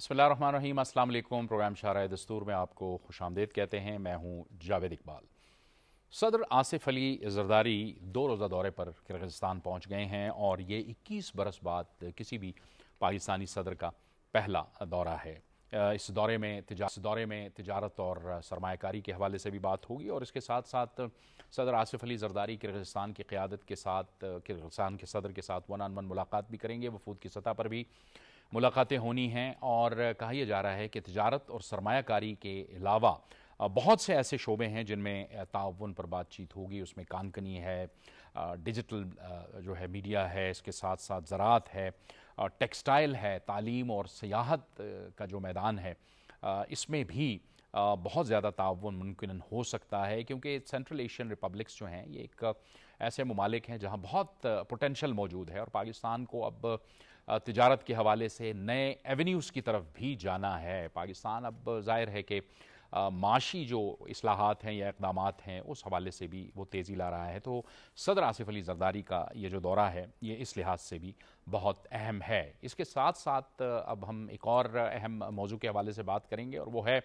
बिस्मिल्लाहिर्रहमानिर्रहीम। अस्सलाम वालेकुम। प्रोग्राम शायरा दस्तूर में आपको खुशामदीद कहते हैं। मैं हूँ जावेद इकबाल। सदर आसिफ अली जरदारी 2 रोज़ा दौरे पर किर्गिस्तान पहुँच गए हैं और ये 21 बरस बाद किसी भी पाकिस्तानी सदर का पहला दौरा है। इस दौरे में तिजारत और सरमायाकारी के हवाले से भी बात होगी और इसके साथ साथ सदर आसिफ अली जरदारी किर्गिस्तान की क़यादत के साथ किर्गिस्तान के सदर के साथ वन ऑन वन मुलाकात भी करेंगे। वफूद की सतह पर भी मुलाकातें होनी हैं और कहा यह जा रहा है कि तिजारत और सरमायाकारी के अलावा बहुत से ऐसे शोबे हैं जिनमें ताउन पर बातचीत होगी। उसमें कानकनी है, डिजिटल जो है मीडिया है, इसके साथ साथ ज़राअत है, टेक्सटाइल है, तालीम और सियाहत का जो मैदान है इसमें भी बहुत ज़्यादा ताउन मुमकिन हो सकता है, क्योंकि सेंट्रल एशियन रिपब्लिक्स जो हैं ये एक ऐसे ममालिक हैं जहाँ बहुत पोटेंशल मौजूद है और पाकिस्तान को अब तिजारत के हवाले से नए एवेन्यूज़ की तरफ भी जाना है। पाकिस्तान अब ज़ाहिर है कि माशी जो इस्लाहात हैं या इक़दामात हैं उस हवाले से भी वो तेज़ी ला रहा है। तो सदर आसिफ अली जरदारी का ये जो दौरा है ये इस लिहाज से भी बहुत अहम है। इसके साथ साथ अब हम एक और अहम मौजू के हवाले से बात करेंगे और वो है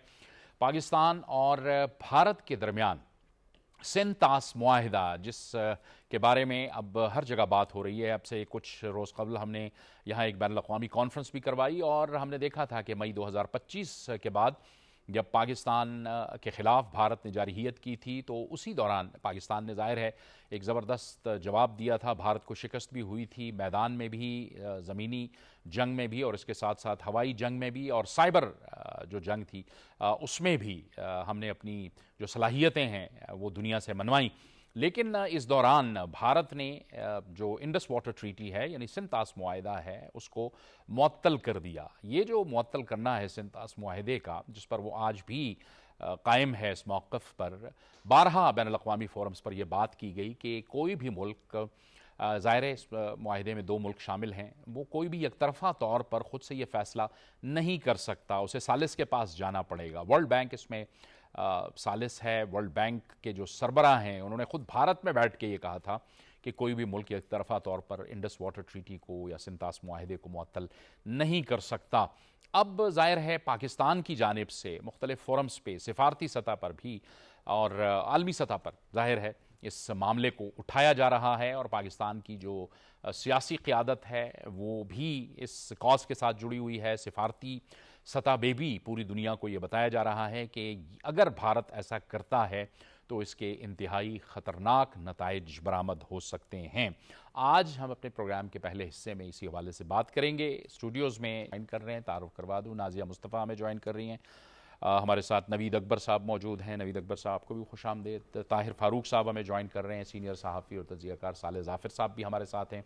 पाकिस्तान और भारत के दरमियान सिंतास मुआहिदा, जिस के बारे में अब हर जगह बात हो रही है। अब से कुछ रोज़ कबल हमने यहाँ एक बैनुल अक़वामी कॉन्फ्रेंस भी करवाई और हमने देखा था कि मई 2025 के बाद जब पाकिस्तान के ख़िलाफ़ भारत ने जारहियत की थी तो उसी दौरान पाकिस्तान ने ज़ाहिर है एक ज़बरदस्त जवाब दिया था। भारत को शिकस्त भी हुई थी, मैदान में भी, ज़मीनी जंग में भी और इसके साथ साथ हवाई जंग में भी और साइबर जो जंग थी उसमें भी हमने अपनी जो सलाहियतें हैं वो दुनिया से मनवाई। लेकिन इस दौरान भारत ने जो इंडस वाटर ट्रीटी है यानी सिंतास मुआहिदा है उसको मुअत्तल कर दिया। ये जो मुअत्तल करना है सिंतास मुआहिदे का, जिस पर वो आज भी कायम है, इस मौक़िफ़ पर बारहा बैनुल अक़वामी फ़ोरम्स पर यह बात की गई कि कोई भी मुल्क, ज़ाहिर है इस मुआहिदे में 2 मुल्क शामिल हैं, वो कोई भी एकतरफ़ा तौर पर ख़ुद से ये फ़ैसला नहीं कर सकता, उसे सालिस के पास जाना पड़ेगा। वर्ल्ड बैंक इसमें सालिस है। वर्ल्ड बैंक के जो सरबराह हैं उन्होंने खुद भारत में बैठ के ये कहा था कि कोई भी मुल्क एक तरफा तौर पर इंडस वाटर ट्रीटी को या सिंतास मुआहिदे को मुअत्तल नहीं कर सकता। अब ज़ाहिर है पाकिस्तान की जानिब से मुख्तलिफ फोरम्स पे सिफारती सतह पर भी और आलमी सतह पर ज़ाहिर है इस मामले को उठाया जा रहा है और पाकिस्तान की जो सियासी क़यादत है वो भी इस कॉज के साथ जुड़ी हुई है। सिफारती सतह पे भी पूरी दुनिया को ये बताया जा रहा है कि अगर भारत ऐसा करता है तो इसके इंतहाई ख़तरनाक नताइज बरामद हो सकते हैं। आज हम अपने प्रोग्राम के पहले हिस्से में इसी हवाले से बात करेंगे। स्टूडियोज़ में ज्वाइन कर रहे हैं, तारुफ करवा दूँ, नाजिया मुस्तफ़ा हमें ज्वाइन कर रही हैं। हमारे साथ नवीद अकबर साहब मौजूद हैं। नवीद अकबर साहब को भी खुशामदीद। ताहिर फ़ारूक साहब हमें ज्वाइन कर रहे हैं। सीनियर सहाफ़ी और तज्ज़ियाकार साले ज़ाफ़िर साहब भी हमारे साथ हैं।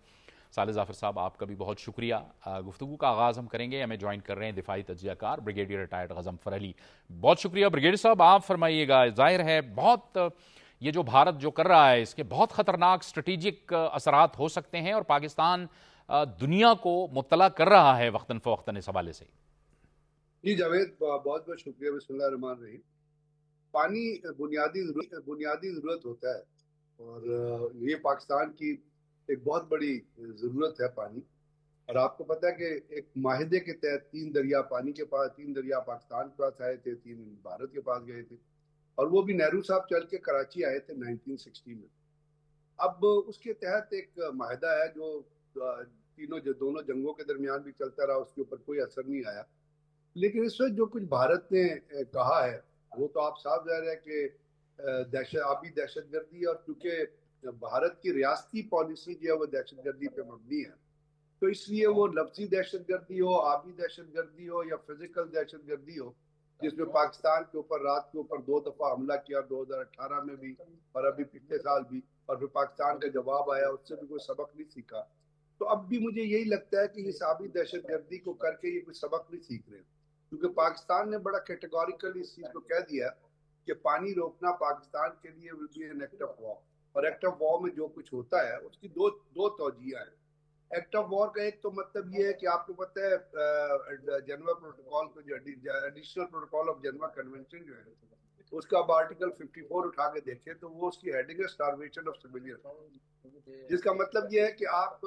साले ज़ाफ़िर साहब आपका भी बहुत शुक्रिया। गुफ्तगू का आगाज़ हम करेंगे, हमें ज्वाइन कर रहे हैं दिफ़ाई तज्ज़ियाकार ब्रिगेडियर रिटायर्ड गज़नफ़र अली। बहुत शुक्रिया ब्रिगेडियर साहब, आप फरमाइएगा। ज़ाहिर है बहुत ये जो भारत जो कर रहा है इसके बहुत ख़तरनाक स्ट्रेटेजिक असरात हो सकते हैं और पाकिस्तान दुनिया को मुत्तला कर रहा है वक्तन फ़वक्तन इस हवाले से। जी जावेद, बहुत बहुत शुक्रिया। बिस्मिल्लाहिर्रहमानिर्रहीम। पानी बुनियादी ज़रूरत होता है और ये पाकिस्तान की एक बहुत बड़ी ज़रूरत है पानी। और आपको पता है कि एक माहिदे के तहत 3 दरिया पानी के पास, 3 दरिया पाकिस्तान के पास आए थे, 3 भारत के पास गए थे और वो भी नेहरू साहब चल के कराची आए थे 1960 में। अब उसके तहत एक माहिदा है जो दोनों जंगों के दरमियान भी चलता रहा, उसके ऊपर कोई असर नहीं आया। लेकिन इस वक्त जो कुछ भारत ने कहा है वो तो आप साफ जाहिर है कि आबी दहशतगर्दी, और क्योंकि भारत की रियासती पॉलिसी जो है वो दहशतगर्दी पे मबनी है, तो इसलिए वो लफ्जी दहशतगर्दी हो, आबी दहशतगर्दी हो या फिजिकल दहशतगर्दी हो, जिसमें पाकिस्तान के ऊपर रात के ऊपर 2 दफा हमला किया, 2018 में भी और अभी पिछले साल भी, और फिर पाकिस्तान का जवाब आया, उससे भी कोई सबक नहीं सीखा। तो अब भी मुझे यही लगता है कि इस आबी दहशतगर्दी को करके ये कोई सबक नहीं सीख रहे, क्योंकि पाकिस्तान ने बड़ा कैटेगोरिकली इस चीज को कह दिया कि पानी रोकना पाकिस्तान के लिए will be N act of war. और एक्ट ऑफ वॉर में जो कुछ होता है उसकी दो दो तौजियां हैं। एक्ट ऑफ वॉर का एक तो मतलब ये है कि आपको पता है जेनेवा प्रोटोकॉल को, जो additional protocol of Geneva convention जो है, उसका अब आर्टिकल 54 उठा के देखें तो वो उसकी हेडिंग है स्टारवेशन ऑफ सिविलियन, जिसका मतलब ये है कि आप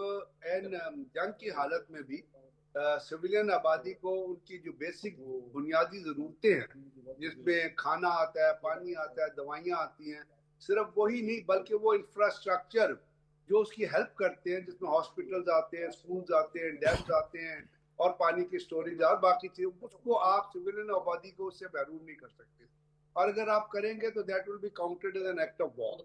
एन जंग की हालत में भी सिविलियन आबादी को उनकी जो बेसिक बुनियादी जरूरतें हैं, जिसमें खाना आता है, पानी आता है, दवाइयाँ आती हैं, सिर्फ वही नहीं बल्कि वो इंफ्रास्ट्रक्चर जो उसकी हेल्प करते हैं, जिसमें हॉस्पिटल्स आते हैं, स्कूल्स आते हैं, डैम्स आते हैं और पानी की स्टोरेज और बाकी चीजें, उसको आप सिविलियन आबादी को उससे महरूम नहीं कर सकते। और अगर आप करेंगे तो that will be counted as an act of war,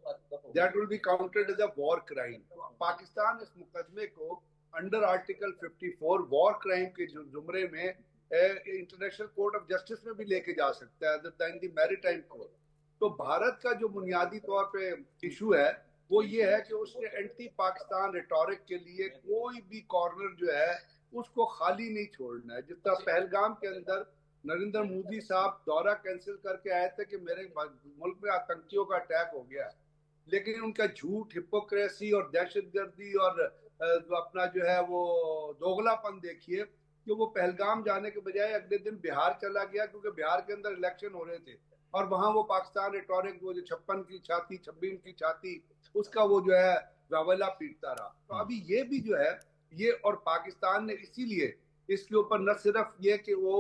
that will be counted as a war crime. Pakistan इस मुकदमे को अंडर आर्टिकल 54 वॉर क्राइम के जुमरे में इंटरनेशनल कोर्ट ऑफ जस्टिस में भी लेके जा सकता है, other than the maritime court. तो भारत का जो बुनियादी तौर पे इशू है वो ये है कि उसने एंटी पाकिस्तान रिटोरिक के लिए कोई भी कॉर्नर जो है उसको खाली नहीं छोड़ना है। जिस तरह पहलगाम के अंदर नरेंद्र मोदी साहब दौरा कैंसिल करके आए थे कि मेरे मुल्क में आतंकियों का अटैक हो गया, लेकिन उनका झूठ, हिपोक्रेसी और दहशतगर्दी और अपना जो है वो दोगलापन देखिए कि वो पहलगाम जाने के बजाय अगले दिन बिहार चला गया, क्योंकि बिहार के अंदर इलेक्शन हो रहे थे और वहां वो पाकिस्तान रिटोरिक, वो जो 56 की छाती, 26 की छाती, उसका वो जो है वावला पीटता रहा। तो अभी ये भी जो है ये, और पाकिस्तान ने इसीलिए इसके ऊपर न सिर्फ ये कि वो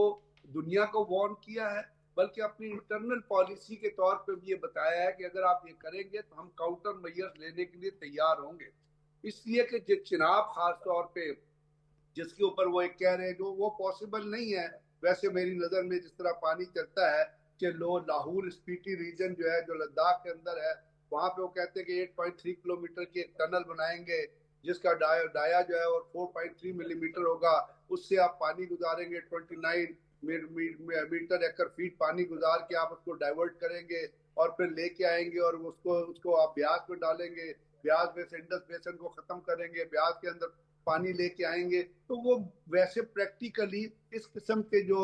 दुनिया को वार्न किया है, बल्कि अपनी इंटरनल पॉलिसी के तौर पे भी ये बताया है कि अगर आप ये करेंगे तो हम काउंटर मेजर्स लेने के लिए तैयार होंगे। इसलिए कि चिनाब खास तौर पे जिसके ऊपर वो एक कह रहे हैं जो वो पॉसिबल नहीं है, वैसे मेरी नजर में जिस तरह पानी चलता है कि लाहौर स्पीति रीजन जो है, जो लद्दाख के अंदर है, वहां पे वो कहते हैं कि 8.3 किलोमीटर की एक टनल बनाएंगे जिसका डाया जो है और 4.3 मिलीमीटर होगा, उससे आप पानी गुजारेंगे 29 मीटर एकड़ फीट पानी गुजार के आप उसको डाइवर्ट करेंगे और फिर लेके आएंगे और उसको उसको आप ब्यास में डालेंगे, ब्यास में से इंडस बेसन को खत्म करेंगे, ब्यास के अंदर पानी लेके आएंगे। तो वो वैसे प्रैक्टिकली इस किस्म के जो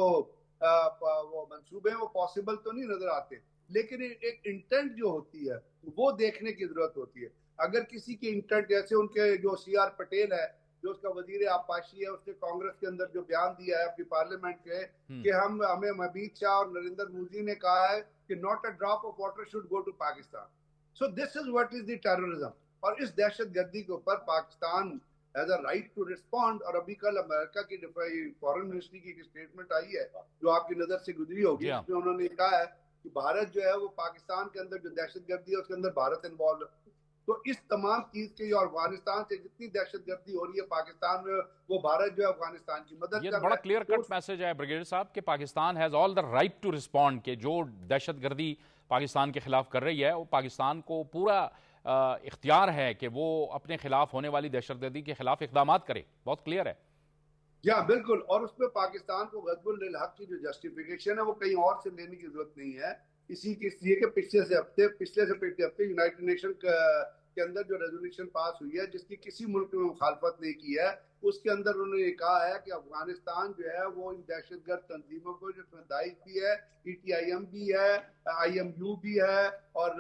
वो मंसूबे हैं वो पॉसिबल तो नहीं नजर आते, लेकिन एक इंटेंट जो होती है वो देखने की जरूरत होती है। अगर किसी की इंटेंट, जैसे उनके जो CR पटेल है जो उसका वजीर आपाशी है, उसने कांग्रेस के अंदर जो बयान दिया है अपनी पार्लियामेंट के कि हमें अमित शाह और नरेंद्र मोदी ने कहा है कि not a drop of water should go to Pakistan, so this is what is the terrorism. और इस दहशतगर्दी के ऊपर Pakistan has a right to respond. और अभी कल अमेरिका की फॉरेन मिनिस्ट्री की स्टेटमेंट आई है जो आपकी नजर से गुजरी होगी, जिसमें उन्होंने कहा है कि भारत जो है वो पाकिस्तान के अंदर जो दहशतगर्दी है उसके अंदर भारत इन्वॉल्व है। तो इस तमाम चीज के, और अफगानिस्तान से जितनी दहशतगर्दी हो रही है पाकिस्तान में, वो भारत जो है अफगानिस्तान की मदद कर रहा है। बड़ा क्लियर कट मैसेज है ब्रिगेडियर साहब कि Pakistan has all the right to respond, के जो दहशतगर्दी पाकिस्तान के खिलाफ कर रही है वो पाकिस्तान को पूरा इख्तियार है कि वो अपने खिलाफ होने वाली दहशतगर्दी के खिलाफ इकदाम करे। बहुत क्लियर है। या बिल्कुल, और उसमें पाकिस्तान को गज़बुल हक की जो जस्टिफिकेशन है वो कहीं और से लेने की जरूरत नहीं है। इसी के लिए कि पिछले से पिछले हफ्ते यूनाइटेड नेशन के अंदर जो रेजोल्यूशन पास हुई है जिसकी किसी मुल्क ने मुखालफत नहीं की है, उसके अंदर उन्होंने कहा है कि अफगानिस्तान जो है वो इन दहशतगर्द तंजीमों को, जिसमें दाइश भी है, PTIM भी है, IMU भी है और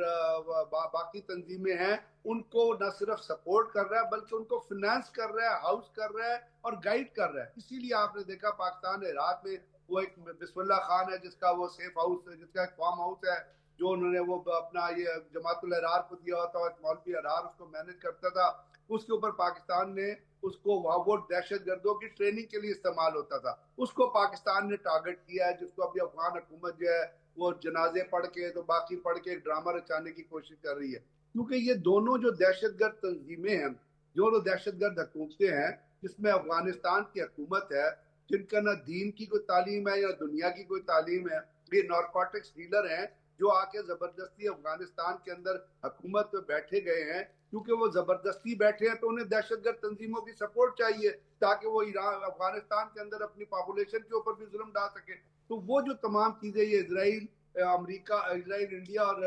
बाकी तंजीमें हैं, उनको न सिर्फ सपोर्ट कर रहा है बल्कि उनको फाइनेंस कर रहा है, हाउस कर रहा है और गाइड कर रहा है। इसीलिए आपने देखा पाकिस्तान इराक में वो एक बिस्मिल्लाह खान है जिसका वो सेफ हाउस, जिसका एक फार्म हाउस है जो उन्होंने वो अपना ये जमातुल अहरार को दिया हुआ था और मौलवी अहरार उसको मैनेज करता था, उसके ऊपर पाकिस्तान ने उसको वो दहशतगर्दों की ट्रेनिंग के लिए इस्तेमाल होता था, उसको पाकिस्तान ने टारगेट किया है, जिसको अभी अफगान हुकूमत जो है वो जनाजे पढ़ के तो बाकी पढ़ के ड्रामा रचाने की कोशिश कर रही है। क्योंकि ये दोनों जो दहशतगर्द तंजीमें हैं, जो दहशतगर्द हुकूमतें हैं, जिसमें अफगानिस्तान की हुकूमत है जिनका ना दीन की कोई तालीम है या दुनिया की कोई तालीम है, ये नारकोटिक्स डीलर हैं जो आके जबरदस्ती अफगानिस्तान के अंदर हुकूमत पे बैठे गए हैं। क्योंकि वो जबरदस्ती बैठे हैं तो उन्हें दहशतगर्द तंजीमों की सपोर्ट चाहिए ताकि वो ईरान अफगानिस्तान के अंदर अपनी पॉपुलेशन के ऊपर भी जुल्म डाल सके। तो वो जो तमाम चीजें, ये इसराइल, अमेरिका, इसराइल, इंडिया और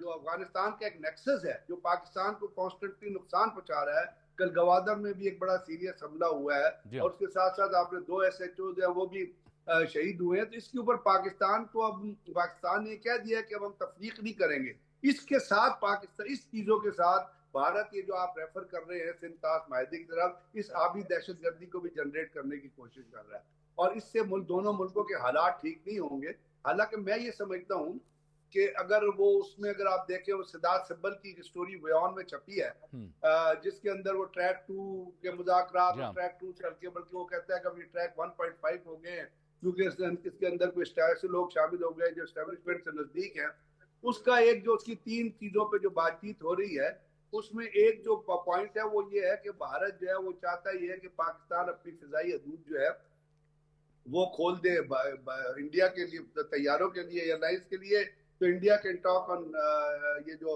जो अफगानिस्तान का एक नेक्सस है जो पाकिस्तान को कॉन्स्टेंटली नुकसान पहुंचा रहा है। कल गवादर में भी एक बड़ा सीरियस हमला हुआ है और उसके साथ साथ आपने 2 SHOs है वो भी शहीद हुए हैं। तो इसके ऊपर पाकिस्तान को, अब पाकिस्तान ने कह दिया कि अब हम तफरीक नहीं करेंगे। इसके साथ पाकिस्तान, इस चीजों के साथ भारत ये जो आप रेफर कर रहे हैं सिंध-तास माहिदी की तरफ, इस आबी दहशतगर्दी को भी जनरेट करने की कोशिश कर रहा है और इससे दोनों मुल्कों के हालात ठीक नहीं होंगे। हालांकि मैं ये समझता हूँ कि अगर वो उसमें अगर आप देखें वो सिद्धार्थ सिब्बल की स्टोरी बयान में छपी है, जिसके अंदर वो ट्रैक 2 के मुज़ाकरात और ट्रैक 2 चल के, बल्कि वो कहता है कि अभी ट्रैक 1.5 हो गए हैं क्योंकि इसके अंदर कुछ ऐसे लोग शामिल हो गए जो एस्टेब्लिशमेंट से नजदीक हैं। उसका एक जो उसकी 3 चीजों पे जो बातचीत हो रही है, उसमें एक जो पॉइंट है वो ये है कि भारत जो है वो चाहता ही है कि पाकिस्तान अपनी फिजाई हदूद जो है वो खोल दे इंडिया के लिए, तैयारों के लिए, एयरलाइंस के लिए। तो इंडिया कैन टॉक ऑन ये जो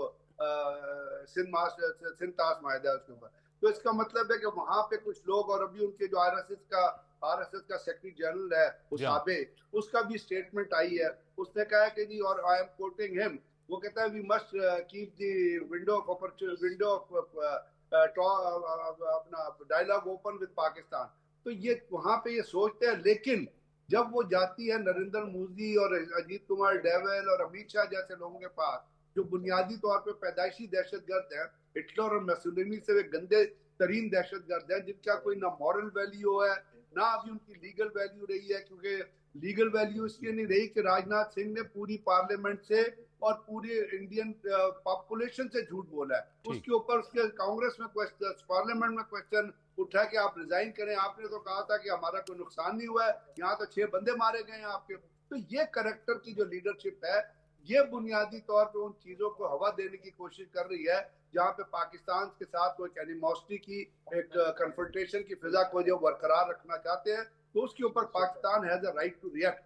सिंध तास माहिदा है उसके ऊपर। तो इसका मतलब है कि वहां पे कुछ लोग, और अभी उनके जो आरएसएस का सेक्रेटरी जनरल है उसाबे, उसका भी स्टेटमेंट आई है। उसने कहा है कि जी, और आई एम कोटिंग हिम, वो कहता है we must keep the window of अपना डायलॉग ओपन विद पाकिस्तान। तो ये वहां पे ये सोचते हैं, लेकिन जब वो जाती है नरेंद्र मोदी और अजीत कुमार डोभाल और अमित शाह जैसे लोगों के पास, जो बुनियादी तौर पे पैदाइशी दहशतगर्द है, हिटलर और मुसोलिनी से वे गंदे तरीन दहशतगर्द है, जिनका कोई ना मॉरल वैल्यू है ना अभी उनकी लीगल वैल्यू रही है। क्योंकि लीगल वैल्यू इसलिए नहीं रही कि राजनाथ सिंह ने पूरी पार्लियामेंट से और पूरे इंडियन पॉपुलेशन से झूठ बोला है। उसके ऊपर उसके कांग्रेस में क्वेश्चन, पार्लियामेंट में क्वेश्चन उठा कि आप रिजाइन करें। आपने तो कहा था कि हमारा कोई नुकसान नहीं हुआ है, यहाँ तो 6 बंदे मारे गए हैं आपके। तो ये करेक्टर की जो लीडरशिप है, ये बुनियादी तौर पे उन चीजों को हवा देने की कोशिश कर रही है जहाँ पे पाकिस्तान के साथ कोई एनिमोसिटी की, एक कन्फ्रंटेशन की फिजा को जो बरकरार रखना चाहते हैं। तो उसके ऊपर Pakistan has a right to react,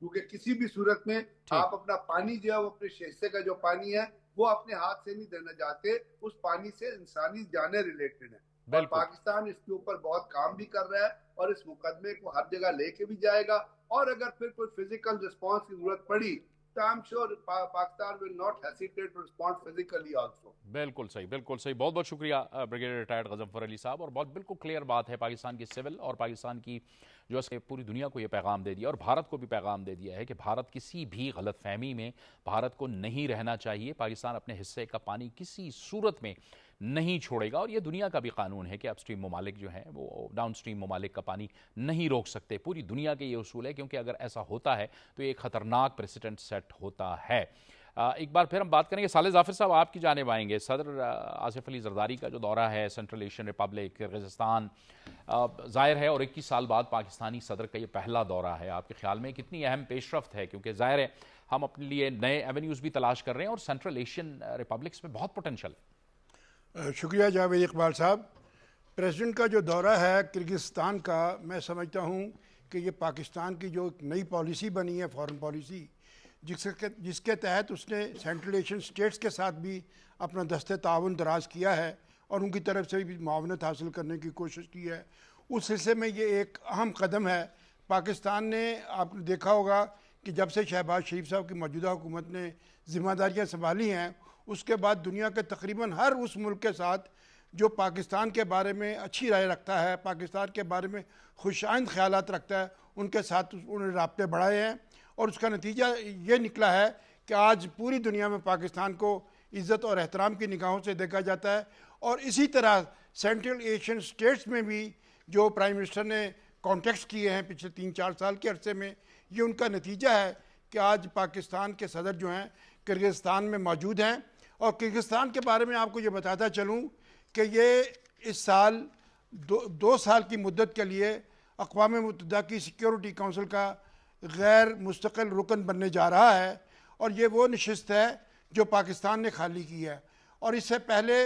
क्योंकि किसी भी सूरत में आप अपना पानी जो है वो अपने हिस्से का जो पानी है वो अपने हाथ से नहीं देना चाहते। उस पानी से इंसानी जाने रिलेटेड है और पाकिस्तान इसके ऊपर बहुत काम भी कर रहा है और इस मुकदमे को हर जगह लेके भी जाएगा। और अगर फिर कोई फिजिकल रिस्पांस की जरूरत पड़ी तो I am sure Pakistan will not hesitate to respond physically also. बिल्कुल सही, बिल्कुल सही। बहुत बहुत शुक्रिया ब्रिगेडियर रिटायर्ड गजनफर अली साहब। और बहुत बिल्कुल क्लियर बात है, पाकिस्तान की सिविल और पाकिस्तान की जो है पूरी दुनिया को ये पैगाम दे दिया और भारत को भी पैगाम दे दिया है कि भारत किसी भी गलतफहमी में भारत को नहीं रहना चाहिए। पाकिस्तान अपने हिस्से का पानी किसी सूरत में नहीं छोड़ेगा और ये दुनिया का भी कानून है कि अपस्ट्रीम ममालिक जो हैं वो डाउन स्ट्रीम ममालिक का पानी नहीं रोक सकते। पूरी दुनिया के ये उसूल है, क्योंकि अगर ऐसा होता है तो एक खतरनाक प्रेसिडेंट सेट होता है। एक बार फिर हम बात करेंगे, साले जाफिर साहब आपकी जानिब आएंगे। सदर आसिफ अली जरदारी का जो दौरा है सेंट्रल एशियन रिपब्लिक किर्गिस्तान ज़ाहिर है, और 21 साल बाद पाकिस्तानी सदर का ये पहला दौरा है। आपके ख्याल में कितनी अहम पेशरफ्त है? क्योंकि ज़ाहिर है हम अपने लिए नए एवेन्यूज़ भी तलाश कर रहे हैं और सेंट्रल एशियन रिपब्लिक्स में बहुत पोटेंशल। शुक्रिया जावेद इकबाल साहब। प्रेसिडेंट का जो दौरा है किर्गिस्तान का, मैं समझता हूँ कि ये पाकिस्तान की जो नई पॉलिसी बनी है, फॉरेन पॉलिसी, जिसके तहत उसने सेंट्रल एशियन स्टेट्स के साथ भी अपना दस्ते ताउन दराज किया है और उनकी तरफ से भी मावनत हासिल करने की कोशिश की है। उस सिलसिले में ये एक अहम कदम है। पाकिस्तान ने, आपने देखा होगा कि जब से शहबाज शरीफ साहब की मौजूदा हुकूमत ने ज़िम्मेदारियाँ संभाली हैं, उसके बाद दुनिया के तकरीबन हर उस मुल्क के साथ जो पाकिस्तान के बारे में अच्छी राय रखता है, पाकिस्तान के बारे में खुशाइंद ख्यालात रखता है, उनके साथ उन्होंने राब्ते बढ़ाए हैं। और उसका नतीजा ये निकला है कि आज पूरी दुनिया में पाकिस्तान को इज़्ज़त और एहतराम की निगाहों से देखा जाता है। और इसी तरह सेंट्रल एशियन स्टेट्स में भी जो प्राइम मिनिस्टर ने कॉन्टेक्ट्स किए हैं पिछले 3-4 साल के अरसे में, ये उनका नतीजा है कि आज पाकिस्तान के सदर जो हैं किर्गिस्तान में मौजूद हैं। और किर्गिस्तान के बारे में आपको ये बताता चलूँ कि ये इस साल 2 साल की मुद्दत के लिए अक़वाम मुत्तहिदा की सिक्योरिटी काउंसिल का गैर मुस्तकिल रुकन बनने जा रहा है। और ये वो नशिस्त है जो पाकिस्तान ने खाली की है। और इससे पहले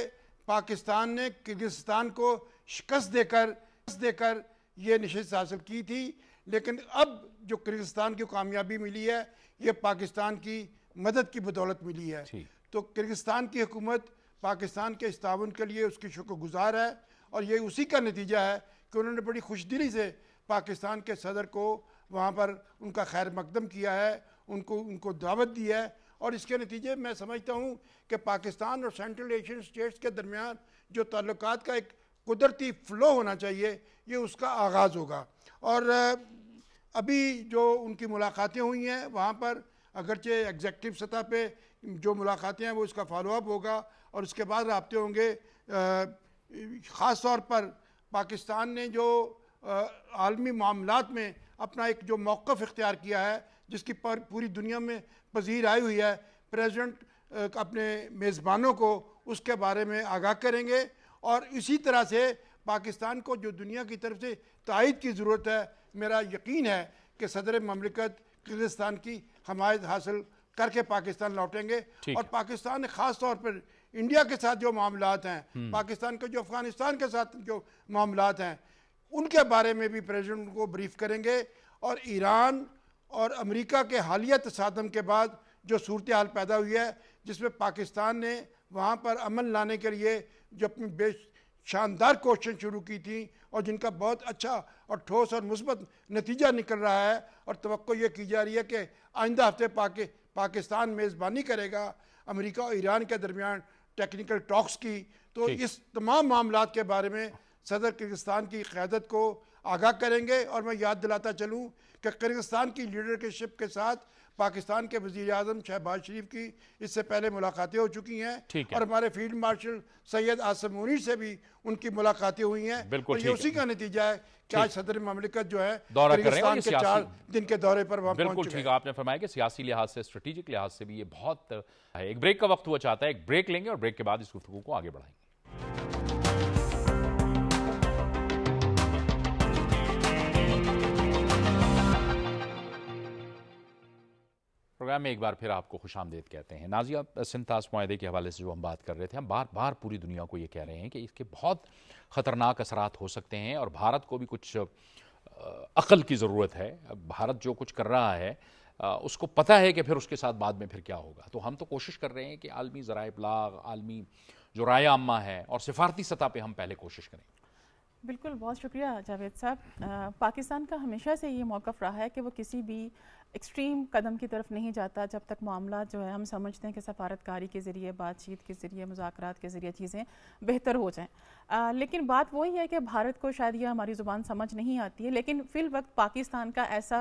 पाकिस्तान ने किर्गिस्तान को शिकस्त देकर ये नशिस्त हासिल की थी, लेकिन अब जो किर्गिस्तान की कामयाबी मिली है ये पाकिस्तान की मदद की बदौलत मिली है। तो किर्गिस्तान की हुकूमत पाकिस्तान के इस ताउन के लिए उसकी शुक्रगुजार है और ये उसी का नतीजा है कि उन्होंने बड़ी खुशदिली से पाकिस्तान के सदर को वहाँ पर उनका खैर मकदम किया है, उनको दावत दी है। और इसके नतीजे मैं समझता हूँ कि पाकिस्तान और सेंट्रल एशियन स्टेट्स के दरमियान जो ताल्लुकात का एक कुदरती फ़्लो होना चाहिए, ये उसका आगाज़ होगा। और अभी जो उनकी मुलाकातें हुई हैं वहाँ पर, अगरचे एग्जेक्टिव सतह पे जो मुलाकातें हैं वो इसका फॉलोअप होगा और उसके बाद राब्ते होंगे। ख़ास तौर पर पाकिस्तान ने जो आलमी मामलात में अपना एक जो मौक़िफ़ इख्तियार किया है, जिसकी पूरी दुनिया में पजीर आई हुई है, प्रेसिडेंट अपने मेज़बानों को उसके बारे में आगाह करेंगे। और इसी तरह से पाकिस्तान को जो दुनिया की तरफ से तायद की ज़रूरत है, मेरा यकीन है कि सदर ममलिकत किर्गिस्तान की हमायत हासिल करके पाकिस्तान लौटेंगे। और पाकिस्तान ने ख़ास तौर पर इंडिया के साथ जो मामलात हैं, पाकिस्तान के जो अफ़गानिस्तान के साथ जो मामलात हैं, उनके बारे में भी प्रेसिडेंट को ब्रीफ करेंगे। और ईरान और अमेरिका के हालिया तसादम के बाद जो सूरत हाल पैदा हुई है, जिसमें पाकिस्तान ने वहाँ पर अमन लाने के लिए जो अपनी शानदार कोशिश शुरू की थी और जिनका बहुत अच्छा और ठोस और मुस्बत नतीजा निकल रहा है, और तवक्को ये की जा रही है कि आइंदा हफ्ते पाकिस्तान मेज़बानी करेगा अमेरिका और ईरान के दरमियान टेक्निकल टॉक्स की। तो इस तमाम मामलात के बारे में सदर किर्गिस्तान की क़यादत को आगाह करेंगे। और मैं याद दिलाता चलूँ कि किर्गिस्तान की लीडरशिप के साथ पाकिस्तान के वज़ीर आज़म शहबाज शरीफ की इससे पहले मुलाकातें हो चुकी हैं, और हमारे फील्ड मार्शल सैयद आसिम मुनीर से भी उनकी मुलाकातें हुई हैं। और ये उसी का नतीजा है कि आज सदर ममलिकत जो है किर्गिस्तान के 4 दिन के दौरे पर वहाँ पहुंच चुके हैं। ठीक आपने फरमाया कि सियासी लिहाज से, स्ट्रेटेजिक लिहाज से भी ये बहुत है। एक ब्रेक का वक्त हुआ चाहता है, एक ब्रेक लेंगे और ब्रेक के बाद इस गुफ्तगू को आगे बढ़ाएंगे। प्रोग्राम में एक बार फिर आपको खुशामदीद कहते हैं। नाजिया, सिंतास मुआहदे के हवाले से जो हम बात कर रहे थे, हम बार बार पूरी दुनिया को ये कह रहे हैं कि इसके बहुत ख़तरनाक असरात हो सकते हैं और भारत को भी कुछ अक़ल की ज़रूरत है। भारत जो कुछ कर रहा है उसको पता है कि फिर उसके साथ बाद में फिर क्या होगा। तो हम तो कोशिश कर रहे हैं कि आलमी ज़राए इब्लाग, आलमी जो राय आम्मा है और सिफारती सतह पर हम पहले कोशिश करें। बिल्कुल, बहुत शुक्रिया जावेद साहब। पाकिस्तान का हमेशा से ये मौक़िफ़ रहा है कि वो किसी भी एक्सट्रीम कदम की तरफ नहीं जाता जब तक मामला जो है, हम समझते हैं कि सफारतकारी के ज़रिए, बातचीत के ज़रिए, मुज़ाकरात के ज़रिए चीज़ें बेहतर हो जाएं। लेकिन बात वही है कि भारत को शायद यह हमारी ज़ुबान समझ नहीं आती है, लेकिन फ़िल वक्त पाकिस्तान का ऐसा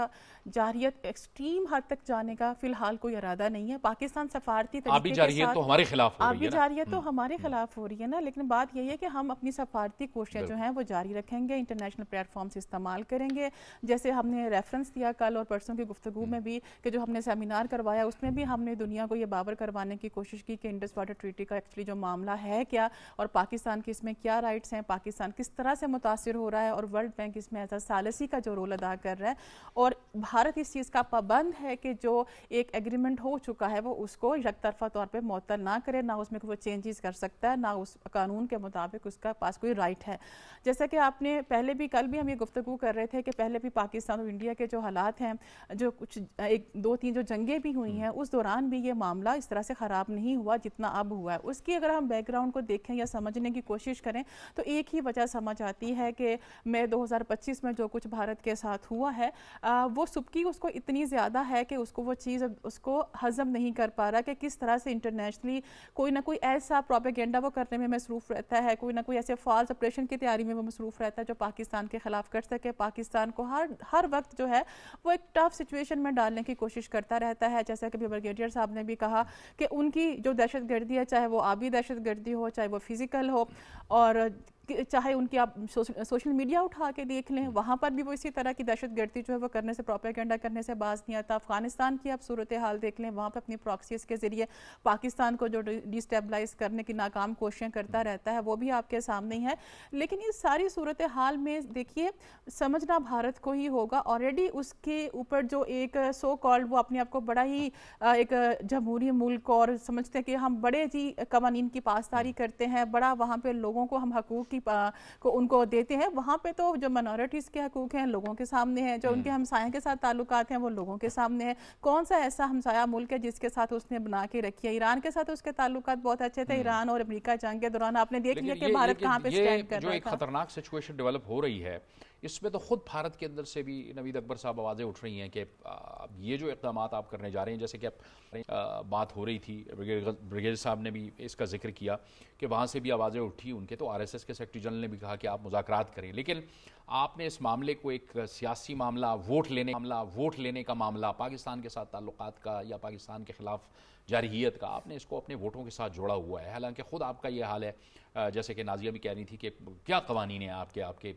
जारियत एक्सट्रीम हद तक जाने का फ़िलहाल कोई इरादा नहीं है। पाकिस्तान सफारती तरीके के साथ तो हमारे खिलाफ आबी जारियत तो हमारे खिलाफ हो रही है ना, लेकिन बात यही है कि हम अपनी सफारती कोशिशें जो हैं वो जारी रखेंगे, इंटरनेशनल प्लेटफॉर्म्स इस्तेमाल करेंगे। जैसे हमने रेफरेंस दिया कल और परसों की गुफ्तगू में भी कि जो हमने सेमिनार करवाया उसमें भी हमने दुनिया को ये बावर करवाने की कोशिश की कि इंडस वाटर ट्रीटी का एक्चुअली जो मामला है क्या, और पाकिस्तान के इसमें क्या राइट्स हैं, पाकिस्तान किस तरह से मुतासिर हो रहा है, और वर्ल्ड बैंक इसमें एज अ सालिसी का जो रोल अदा कर रहा है। और भारत इस चीज़ का पाबंद है कि जो एक एग्रीमेंट हो चुका है वो उसको यकतरफा तौर पर मुअत्तल ना करे, ना उसमें वो चेंजेस कर सकता है, ना उस कानून के मुताबिक उसका पास कोई राइट है। जैसा कि आपने पहले भी, कल भी हम ये गुफ्तगू कर रहे थे कि पहले भी पाकिस्तान और इंडिया के जो हालात हैं, जो कुछ 1-2-3 जो जंगें भी हुई हैं, उस दौरान भी ये मामला इस तरह से ख़राब नहीं हुआ जितना अब हुआ है। उसकी अगर हम बैकग्राउंड को देखें या समझने की कोशिश करें तो एक ही वजह समझ आती है कि मई 2025 में जो कुछ भारत के साथ हुआ है वो सुबकी उसको इतनी ज़्यादा है कि उसको वो चीज़ उसको हज़म नहीं कर पा रहा कि किस तरह से इंटरनेशनली कोई ना कोई ऐसा प्रोपेगेंडा वो करने में मसरूफ़ रहता है, कोई ना कोई ऐसे फॉल्स ऑपरेशन की तैयारी में वो मसरूफ़ रहता है जो पाकिस्तान के ख़िलाफ़ कर सके, पाकिस्तान को हर वक्त जो है वो एक टफ सिचुएशन में डालने की कोशिश करता रहता है। जैसा कि ब्रिगेडियर साहब ने भी कहा कि उनकी जो दहशतगर्दी है, चाहे वो आबी दहशतगर्दी हो, चाहे वो फिज़िकल हो, और चाहे उनकी आप सोशल मीडिया उठा के देख लें, वहाँ पर भी वो इसी तरह की दहशतगर्दी जो है वो करने से, प्रोपेगेंडा करने से बाज नहीं आता। अफगानिस्तान की आप सूरत हाल देख लें, वहाँ पर अपनी प्रॉक्सीज के ज़रिए पाकिस्तान को जो डिस्टेबलाइज करने की नाकाम कोशिशें करता रहता है, वो भी आपके सामने ही है। लेकिन इस सारी सूरत हाल में देखिए, समझना भारत को ही होगा। ऑलरेडी उसके ऊपर जो एक सो कॉल्ड वो अपने आप को बड़ा ही एक जमहूरी मुल्क और समझते हैं कि हम बड़े जी कवानीन की पासदारी करते हैं, बड़ा वहाँ पर लोगों को हम हकूक़ को उनको देते हैं, वहाँ पे तो जो माइनॉरिटीज़ के हकूक़ हैं लोगों के सामने हैं, जो उनके हमसायों के साथ ताल्लुकात हैं वो लोगों के सामने हैं। कौन सा ऐसा हमसाया मुल्क है जिसके साथ उसने बना के रखी है? ईरान के साथ उसके ताल्लुकात बहुत अच्छे थे। ईरान और अमेरिका जंग के दौरान आपने देख लिया कि भारत कहाँ पे स्टैंड कर रहा था। जो एक खतरनाक सिचुएशन डेवलप हो रही है, इसमें तो खुद भारत के अंदर से भी नवीद अकबर साहब आवाज़ें उठ रही हैं कि ये जो इक़दाम आप करने जा रहे हैं, जैसे कि बात हो रही थी, ब्रिगेडियर साहब ने भी इसका जिक्र किया कि वहाँ से भी आवाज़ें उठी उनके, तो आरएसएस के सेक्रेटरी जनरल ने भी कहा कि आप मुज़ाकरात करें। लेकिन आपने इस मामले को एक सियासी मामला, वोट लेने का मामला, पाकिस्तान के साथ ताल्लुकात का या पाकिस्तान के ख़िलाफ़ जारहियत का, आपने इसको अपने वोटों के साथ जोड़ा हुआ है। हालांकि ख़ुद आपका ये हाल है, जैसे कि नाजिया भी कह रही थी कि क्या कवानीन है आपके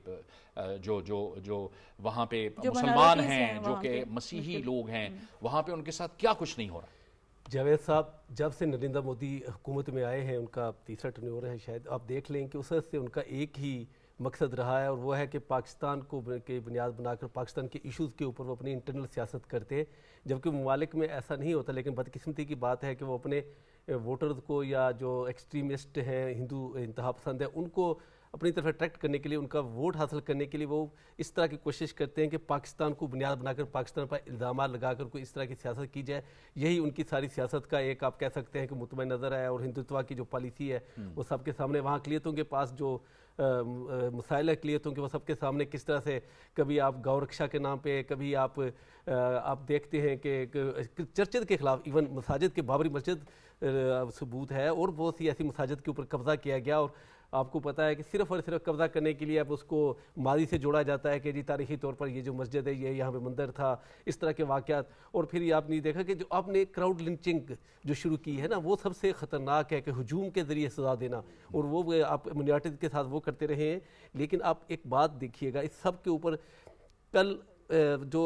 जो वहाँ पे मुसलमान हैं, जो कि मसीही लोग हैं, वहाँ पे उनके साथ क्या कुछ नहीं हो रहा। जावेद साहब, जब से नरेंद्र मोदी हुकूमत में आए हैं, उनका तीसरा टर्नओवर है शायद, आप देख लें कि उस वक्त से उनका एक ही मकसद रहा है और वो है कि पाकिस्तान को के बुनियाद बनाकर पाकिस्तान के इश्यूज़ के ऊपर वो अपनी इंटरनल सियासत करते हैं, जबकि ममालिक में ऐसा नहीं होता। लेकिन बदकिस्मती की बात है कि वो अपने वोटर्स को या जो एक्सट्रीमिस्ट हैं, हिंदू इंतहा पसंद है, उनको अपनी तरफ अट्रैक्ट करने के लिए, उनका वोट हासिल करने के लिए वो इस तरह की कोशिश करते हैं कि पाकिस्तान को बुनियाद बनाकर पाकिस्तान पर इल्ज़ाम लगाकर कोई इस तरह की सियासत की जाए। यही उनकी सारी सियासत का एक, आप कह सकते हैं कि मुतमईन नज़र है। और हिंदुत्व की जो पॉलिसी है वो सबके सामने, वहाँ अक़लियतों के पास जो मसाइल अक़लियतों के, वो सबके सामने किस तरह से, कभी आप गौ रक्षा के नाम पे, कभी आप देखते हैं कि चर्च के खिलाफ, इवन मसाजिद के, बाबरी मस्जिद सबूत है और बहुत सी ऐसी मसाजिद के ऊपर कब्ज़ा किया गया। और आपको पता है कि सिर्फ और सिर्फ कब्ज़ा करने के लिए अब उसको माजी से जोड़ा जाता है कि जी तारीखी तौर पर ये जो मस्जिद है, ये यहाँ पे मंदिर था, इस तरह के वाक़यात। और फिर ये आपने देखा कि जो आपने क्राउड लिंचिंग जो शुरू की है ना, वो सबसे ख़तरनाक है कि हुजूम के ज़रिए सज़ा देना, और वो आप मिनॉरिटीज़ के साथ वो करते रहे हैं। लेकिन आप एक बात देखिएगा, इस सब के ऊपर कल जो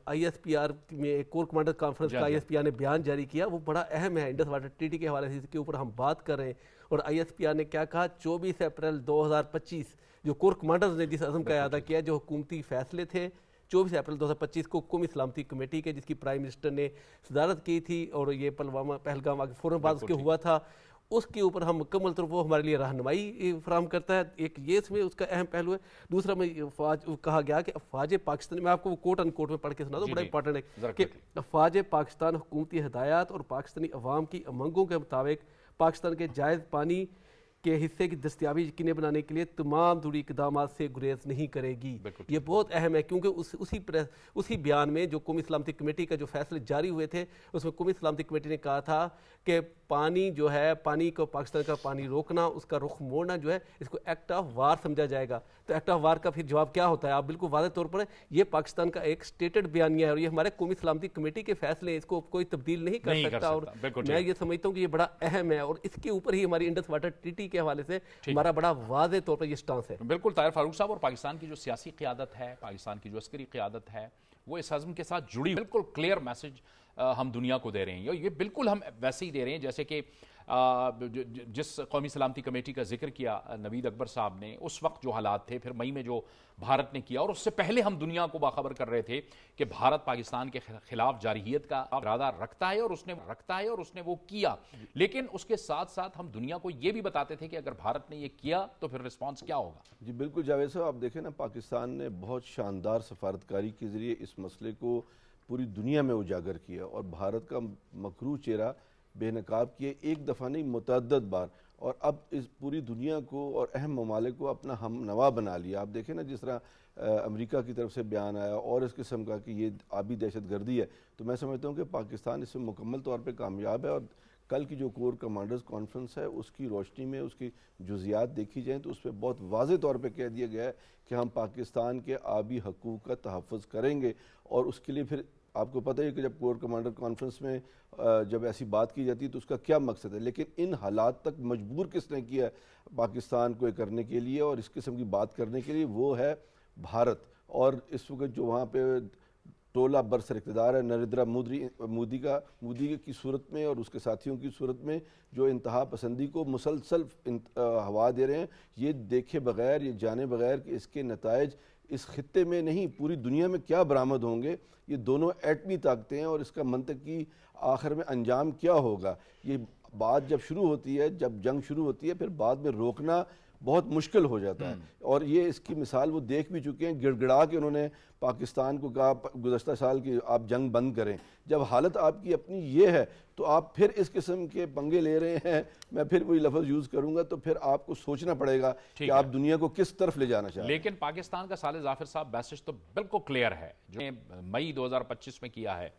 ISPR में कोर कमांडर कॉन्फ्रेंस का ISPR ने बयान जारी किया, वो बड़ा अहम है इंडस वाटर ट्रीटी के हवाले से, इसके ऊपर हम बात कर रहे हैं। और ISPR ने क्या कहा, 24 अप्रैल 2025 जो कोर कमांडर्स ने जिस अज़म का अदा किया, जो हुकूमती फैसले थे 24 अप्रैल 2025 को कौमी सलामती कमेटी के, जिसकी प्राइम मिनिस्टर ने सदारत की थी, और ये पुलवामा पहलगाम आगे फ़ौरन बाद उसके हुआ था, उसके ऊपर हम मुकम्मल तौर वो हमारे लिए रहनुमाई फराहम करता है। एक ये इसमें उसका अहम पहलू है। दूसरा में कहा गया कि अफवाज पाकिस्तान, मैं आपको कोट अनकोट में पढ़ के सुना दूं, बड़ा इंपॉर्टेंट है कि अफवाज पाकिस्तान हुकूमती हदायत और पाकिस्तानी अवाम की उमंगों के मुताबिक पाकिस्तान के जायज़ पानी के हिस्से की दस्तियाबी यकीनी बनाने के लिए तमाम दूरी इकदाम से गुरेज नहीं करेगी। ये बहुत अहम है, क्योंकि उसी बयान में जो कौमी सलामती कमेटी का जो फैसले जारी हुए थे, उसमें कौमी सलामती कमेटी ने कहा था कि पानी जो है, पानी को, पाकिस्तान का पानी रोकना, उसका रुख मोड़ना जो है, इसको एक्ट ऑफ वार समझा जाएगा। तो एक्ट ऑफ वार का फिर जवाब क्या होता है? आप बिल्कुल वाज़ेह तौर पर, ये पाकिस्तान का एक स्टेटेड बयानिया है और ये हमारे कौमी सलामती कमेटी के फैसले हैं, इसको कोई तब्दील नहीं कर सकता। और मैं ये समझता हूँ कि ये बड़ा अहम है और इसके ऊपर ही हमारी इंडस वाटर ट्रीटी के हवाले से हमारा बड़ा वाज़ेह तौर पर ये स्टांस है। बिल्कुल ताहिर फारूक साहब, और पाकिस्तान की जो सियासी क़यादत है, पाकिस्तान की जो अस्करी क़यादत है, वो इस हज़म के साथ जुड़ी, बिल्कुल क्लियर मैसेज हम दुनिया को दे रहे हैं। ये बिल्कुल हम वैसे ही दे रहे हैं जैसे कि जिस कौमी सलामती कमेटी का जिक्र किया नवीद अकबर साहब ने, उस वक्त जो हालात थे, फिर मई में जो भारत ने किया, और उससे पहले हम दुनिया को बाखबर कर रहे थे कि भारत पाकिस्तान के खिलाफ जारहियत का इरादा रखता है और उसने वो किया। लेकिन उसके साथ साथ हम दुनिया को ये भी बताते थे कि अगर भारत ने ये किया तो फिर रिस्पॉन्स क्या होगा। जी बिल्कुल जावेद साहब, आप देखें ना, पाकिस्तान ने बहुत शानदार सफारतकारी के ज़रिए इस मसले को पूरी दुनिया में उजागर किया और भारत का मकरू चेहरा बेनकाब किए, एक दफ़ा नहीं मुतअद्दिद बार, और अब इस पूरी दुनिया को और अहम ममालिक को अपना हम नवा बना लिया। आप देखें ना, जिस तरह अमेरिका की तरफ से बयान आया और इस किस्म का कि ये आबी दहशत गर्दी है, तो मैं समझता हूँ कि पाकिस्तान इसमें मुकम्मल तौर पर कामयाब है। और कल की जो कोर कमांडर्स कॉन्फ्रेंस है, उसकी रोशनी में उसकी जुजियात देखी जाएँ तो उस पर बहुत वाज़ेह तौर पर कह दिया गया है कि हम पाकिस्तान के आबी हकूक़ का तहफ़्फ़ुज़ करेंगे। और उसके लिए फिर आपको पता है कि जब कोर कमांडर कॉन्फ्रेंस में जब ऐसी बात की जाती है तो उसका क्या मकसद है, लेकिन इन हालात तक मजबूर किसने किया पाकिस्तान को करने के लिए और इस किस्म की बात करने के लिए, वो है भारत। और इस वक्त जो वहाँ पे टोला बरसर इक़्तिदार है नरेंद्र मोदी की सूरत में और उसके साथियों की सूरत में, जो इंतहा पसंदी को मुसलसल हवा दे रहे हैं, ये देखे बगैर, ये जाने बगैर कि इसके नताइज इस खित्ते में नहीं पूरी दुनिया में क्या बरामद होंगे। ये दोनों एटमी ताकतें हैं और इसका मंतकी आखिर में अंजाम क्या होगा, ये बात जब शुरू होती है, जब जंग शुरू होती है, फिर बाद में रोकना बहुत मुश्किल हो जाता है। और ये इसकी मिसाल वो देख भी चुके हैं। गिड़गिड़ा के उन्होंने पाकिस्तान को कहा गुज़श्ता साल की आप जंग बंद करें। जब हालत आपकी अपनी ये है तो आप फिर इस किस्म के पंगे ले रहे हैं, मैं फिर वही लफ्ज़ यूज़ करूंगा, तो फिर आपको सोचना पड़ेगा कि आप दुनिया को किस तरफ ले जाना चाहते हैं। लेकिन पाकिस्तान का साले जाफिर साहब मैसेज तो बिल्कुल क्लियर है जो मई 2025 में किया है।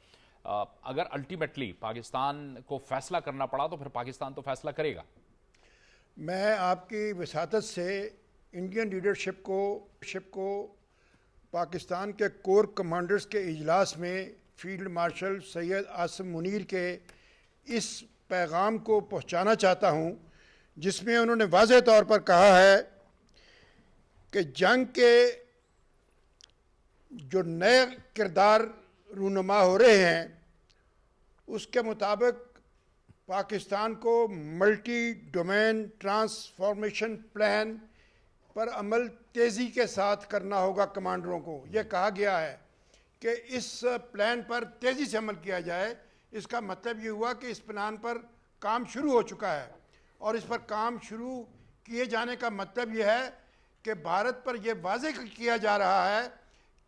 अगर अल्टीमेटली पाकिस्तान को फैसला करना पड़ा तो फिर पाकिस्तान तो फैसला करेगा। मैं आपकी वसातत से इंडियन लीडरशिप को पाकिस्तान के कोर कमांडर्स के इजलास में फील्ड मार्शल सैयद आसिम मुनीर के इस पैगाम को पहुंचाना चाहता हूं, जिसमें उन्होंने वाज़ेह तौर पर कहा है कि जंग के जो नए किरदार रूनुमा हो रहे हैं उसके मुताबिक पाकिस्तान को मल्टी डोमेन ट्रांसफॉर्मेशन प्लान पर अमल तेज़ी के साथ करना होगा। कमांडरों को यह कहा गया है कि इस प्लान पर तेज़ी से अमल किया जाए। इसका मतलब ये हुआ कि इस प्लान पर काम शुरू हो चुका है और इस पर काम शुरू किए जाने का मतलब यह है कि भारत पर यह वाज़ेह किया जा रहा है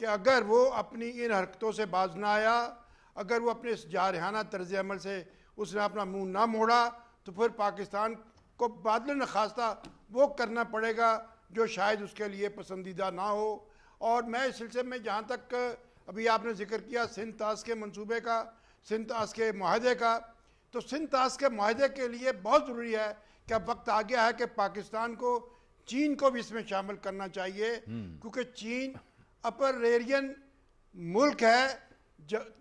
कि अगर वो अपनी इन हरकतों से बाज ना आया, अगर वो अपने इस जारहाना तर्ज अमल से उसने अपना मुंह ना मोड़ा, तो फिर पाकिस्तान को बादल नखास्ता वो करना पड़ेगा जो शायद उसके लिए पसंदीदा ना हो। और मैं इस सिलसिले में जहाँ तक अभी आपने जिक्र किया सिंध ताश के मंसूबे का, सिंध ताश के माहदे का, तो सिंध ताश के माहदे के लिए बहुत ज़रूरी है कि अब वक्त आ गया है कि पाकिस्तान को चीन को भी इसमें शामिल करना चाहिए, क्योंकि चीन अपर रेरियन मुल्क है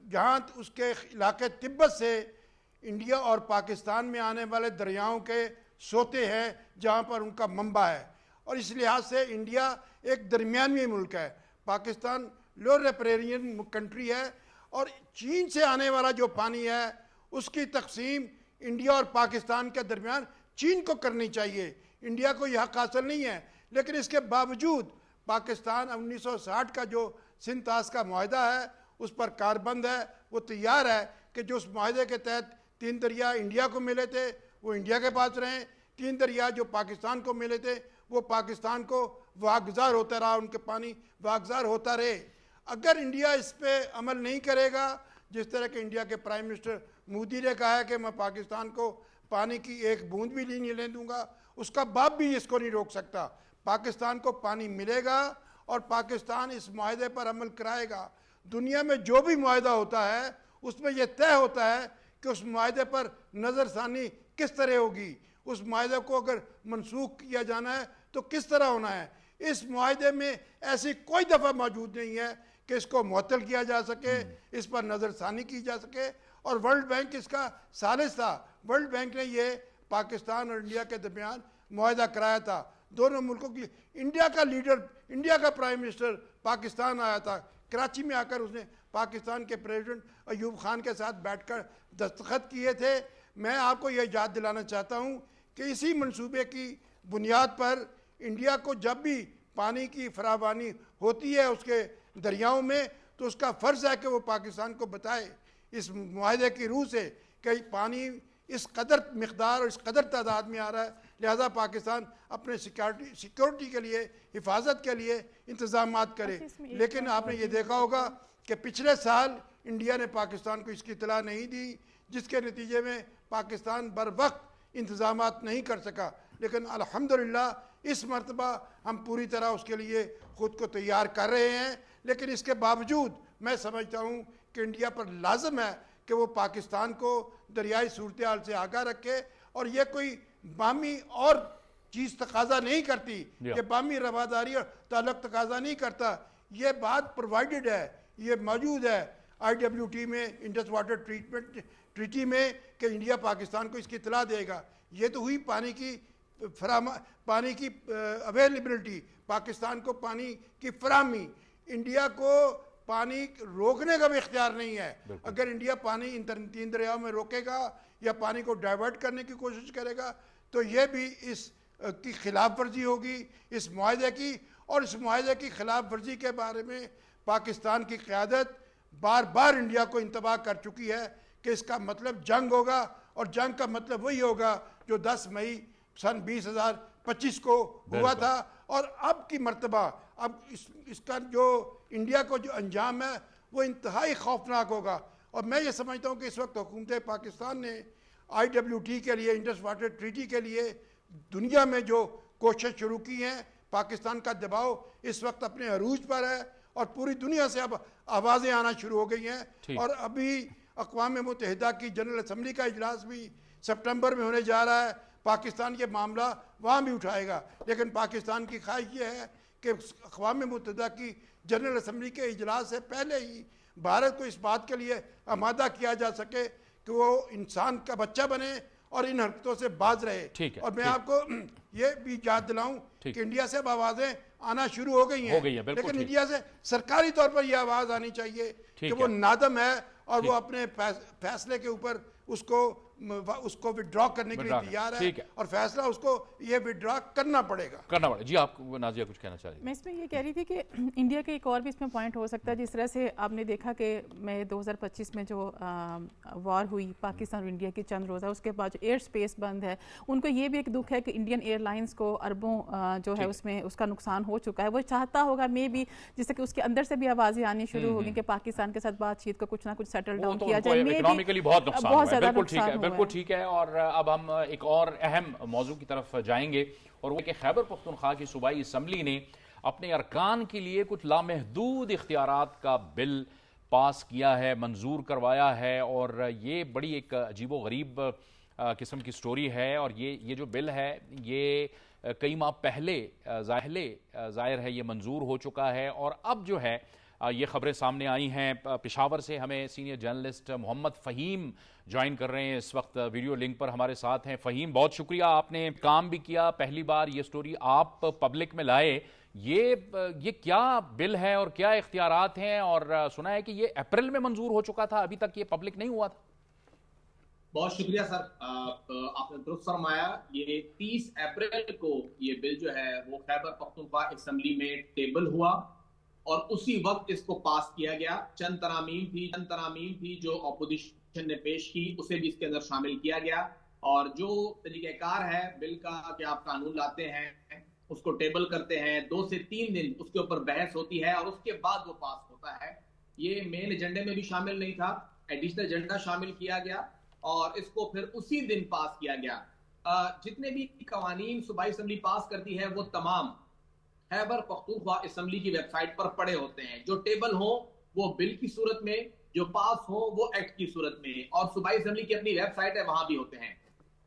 जहाँ उसके इलाके तिब्बत से इंडिया और पाकिस्तान में आने वाले दरियाओं के सोते हैं जहाँ पर उनका मंबा है। और इस लिहाज से इंडिया एक दरमियानी मुल्क है, पाकिस्तान लो रेपरेरियन कंट्री है, और चीन से आने वाला जो पानी है उसकी तकसीम इंडिया और पाकिस्तान के दरमियान चीन को करनी चाहिए। इंडिया को यह हक हासिल नहीं है, लेकिन इसके बावजूद पाकिस्तान 1960 का जो सिंध ताश का माहदा है उस पर कारबंद है। वो तैयार है कि जो उस माहदे के तहत 3 दरिया इंडिया को मिले थे वो इंडिया के पास रहें, 3 दरिया जो पाकिस्तान को मिले थे वो पाकिस्तान को वागुजार होता रहा, उनके पानी वागुजार होता रहे। अगर इंडिया इस पे अमल नहीं करेगा, जिस तरह के इंडिया के प्राइम मिनिस्टर मोदी ने कहा है कि मैं पाकिस्तान को पानी की एक बूंद भी नहीं लेने दूंगा, उसका बाप भी इसको नहीं रोक सकता। पाकिस्तान को पानी मिलेगा और पाकिस्तान इस माहदे पर अमल कराएगा। दुनिया में जो भी माहदा होता है उसमें यह तय होता है कि उस माहदे पर नज़रसानी किस तरह होगी, उस माहदे को अगर मनसूख किया जाना है तो किस तरह होना है। इस माहदे में ऐसी कोई दफ़ा मौजूद नहीं है कि इसको मुअत्तल किया जा सके, इस पर नज़रसानी की जा सके। और वर्ल्ड बैंक इसका सालिस था। वर्ल्ड बैंक ने ये पाकिस्तान और इंडिया के दरमियान मुआहदा कराया था। दोनों मुल्कों की इंडिया का लीडर, इंडिया का प्राइम मिनिस्टर पाकिस्तान आया था, कराची में आकर उसने पाकिस्तान के प्रेसिडेंट अयूब खान के साथ बैठकर दस्तखत किए थे। मैं आपको यह याद दिलाना चाहता हूँ कि इसी मंसूबे की बुनियाद पर इंडिया को जब भी पानी की फरावानी होती है उसके दरियाओं में, तो उसका फ़र्ज़ है कि वो पाकिस्तान को बताए इस मुआहदे की रूह से कि पानी इस कदर मिक़दार और इस कदर तादाद में आ रहा है, लिहाजा पाकिस्तान अपने सिक्योरिटी के लिए, हिफाजत के लिए इंतज़ामात करे। लेकिन आपने ये देखा होगा कि पिछले साल इंडिया ने पाकिस्तान को इसकी इत्तला नहीं दी, जिसके नतीजे में पाकिस्तान बर वक्त इंतज़ामात नहीं कर सका। लेकिन अल्हम्दुलिल्लाह इस मरतबा हम पूरी तरह उसके लिए ख़ुद को तैयार कर रहे हैं। लेकिन इसके बावजूद मैं समझता हूँ कि इंडिया पर लाजम है कि वो पाकिस्तान को दरियाई सूरत हाल से आगाह रखे। और ये कोई बामी और चीज़ तकाजा नहीं करती, ये बामी रवादारी और ताल्लुक़ तकाजा नहीं करता। ये बात प्रोवाइडेड है, ये मौजूद है IWT में, इंडस वाटर ट्रीटमेंट ट्रीटी में, कि इंडिया पाकिस्तान को इसकी इत्तला देगा। ये तो हुई पानी की अवेलेबिलिटी, पाकिस्तान को पानी की फराहमी। इंडिया को पानी रोकने का भी इख्तियार नहीं है। अगर इंडिया पानी इन 3 दरियाओं में रोकेगा या पानी को डाइवर्ट करने की कोशिश करेगा तो ये भी इस की खिलाफ वर्जी होगी इस मुआहदे की। और इस मुआहदे की खिलाफ वर्जी के बारे में पाकिस्तान की क़यादत बार बार इंडिया को इंतबाह कर चुकी है कि इसका मतलब जंग होगा, और जंग का मतलब वही होगा जो 10 मई सन 2025 को हुआ था। और अब की मर्तबा अब इसका जो इंडिया को जो अंजाम है वो इंतहाई खौफनाक होगा। और मैं ये समझता हूँ कि इस वक्त हुकूमत पाकिस्तान ने IWT के लिए, इंडस वाटर ट्रीटी के लिए दुनिया में जो कोशिश शुरू की हैं, पाकिस्तान का दबाव इस वक्त अपने अरूज पर है और पूरी दुनिया से अब आवाज़ें आना शुरू हो गई हैं। और अभी अक़वाम मुत्तहिदा की जनरल असम्बली का इजलास भी सितंबर में होने जा रहा है, पाकिस्तान ये मामला वहाँ भी उठाएगा। लेकिन पाकिस्तान की ख्वाहिश ये है कि अक़वाम मुत्तहिदा की जनरल असम्बली के इजलास से पहले ही भारत को इस बात के लिए आमादा किया जा सके कि वो इंसान का बच्चा बने और इन हरकतों से बाज रहे। और मैं आपको ये भी याद दिलाऊं कि इंडिया से अब आवाज़ें आना शुरू हो गई हैं, लेकिन इंडिया से सरकारी तौर पर यह आवाज़ आनी चाहिए कि वो नादम है और वो अपने फैसले के ऊपर उसको उसको विड्रॉ करने के लिए तैयार है और फैसला उसको ये विड्रॉ करना पड़ेगा। जी आप नाजिया कुछ कहना चाह रही? मैं इसमें ये कह रही थी कि इंडिया के एक और भी इसमें पॉइंट हो सकता है। जिस तरह से आपने देखा कि मैं 2025 में जो वॉर हुई पाकिस्तान और इंडिया की चंद रोज़ा, उसके बाद जो एयर स्पेस बंद है, उनको ये भी एक दुख है कि इंडियन एयरलाइंस को अरबों जो है उसमें उसका नुकसान हो चुका है। वो चाहता होगा मे भी जिससे कि उसके अंदर से भी आवाज़ें आनी शुरू होगी कि पाकिस्तान के साथ बातचीत को कुछ ना कुछ सेटल डाउन किया जाए। इकोनॉमिकली बहुत ज़्यादा नुकसान हुआ है। बिल्कुल ठीक है। और अब हम एक और अहम मौजू की तरफ जाएंगे और वो कि खैबर पख्तूनख्वा की सूबाई असम्बली ने अपने अरकान के लिए कुछ लामहदूद इख्तियारात का बिल पास किया है, मंजूर करवाया है। और ये बड़ी एक अजीबो गरीब किस्म की स्टोरी है। और ये जो बिल है ये कई माह पहले ज़ाहिर है ये मंजूर हो चुका है। और अब जो है ये खबरें सामने आई हैं पेशावर से। हमें senior journalist Mohammad Faheem join कर रहे हैं इस वक्त, वीडियो लिंक पर हमारे साथ हैं। फ़हीम, बहुत शुक्रिया, आपने काम भी किया, पहली बार ये स्टोरी आप पब्लिक में लाए। ये क्या बिल है और क्या इख्तियारात हैं? और सुना है कि ये अप्रैल में मंजूर हो चुका था, अभी तक ये पब्लिक नहीं हुआ था। बहुत शुक्रिया सर, आपने दुरुस्त फरमाया। ये 30 अप्रैल को ये बिल जो है वो खैबर पख्तूनख्वा असेंबली में टेबल हुआ और उसी वक्त इसको पास किया गया। चंद तरामीम थी जो ऑपोजिशन ने पेश की, उसे भी इसके अंदर शामिल किया गया। और जो तरीक़ाकार है बिल का कि आप कानून लाते हैं, उसको टेबल करते हैं, 2 से 3 दिन उसके ऊपर बहस होती है और उसके बाद वो पास होता है। ये मेन एजेंडे में भी शामिल नहीं था, एडिशनल एजेंडा शामिल किया गया और इसको फिर उसी दिन पास किया गया। जितने भी कवानीन सूबाई असेंबली पास करती है वो तमाम खैबर पख्तूनख्वा असेंबली की वेबसाइट पर पड़े होते हैं। जो टेबल हो वो बिल की सूरत में, जो पास हो वो एक्ट की सूरत में, और सूबाई असेंबली की अपनी वेबसाइट है वहां भी होते हैं।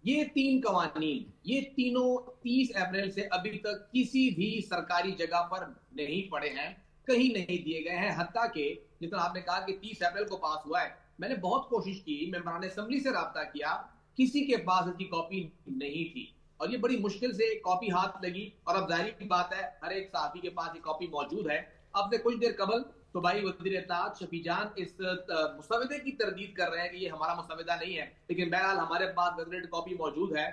ये 3 कवानीन, ये तीनों 30 अप्रैल से अभी तक किसी भी सरकारी जगह पर नहीं पड़े हैं, कहीं नहीं दिए गए हैं। हत्ता के जितना आपने कहा कि 30 अप्रैल को पास हुआ है, मैंने बहुत कोशिश की, मेंबरान असेंबली से रब्ता किया, किसी के पास इसकी कॉपी नहीं थी और ये बड़ी मुश्किल से कॉपी हाथ लगी। और अब जाहिर की बात है हर एक साथी के पास ये कॉपी मौजूद है। अब से कुछ देर कबल सूबाई वज़ीर इत्तलात शफी जान इस मुसवदे की तरदीद कर रहे हैं कि ये हमारा मुसवदा नहीं है, लेकिन बहरहाल हमारे पास गज़ेटेड कॉपी मौजूद है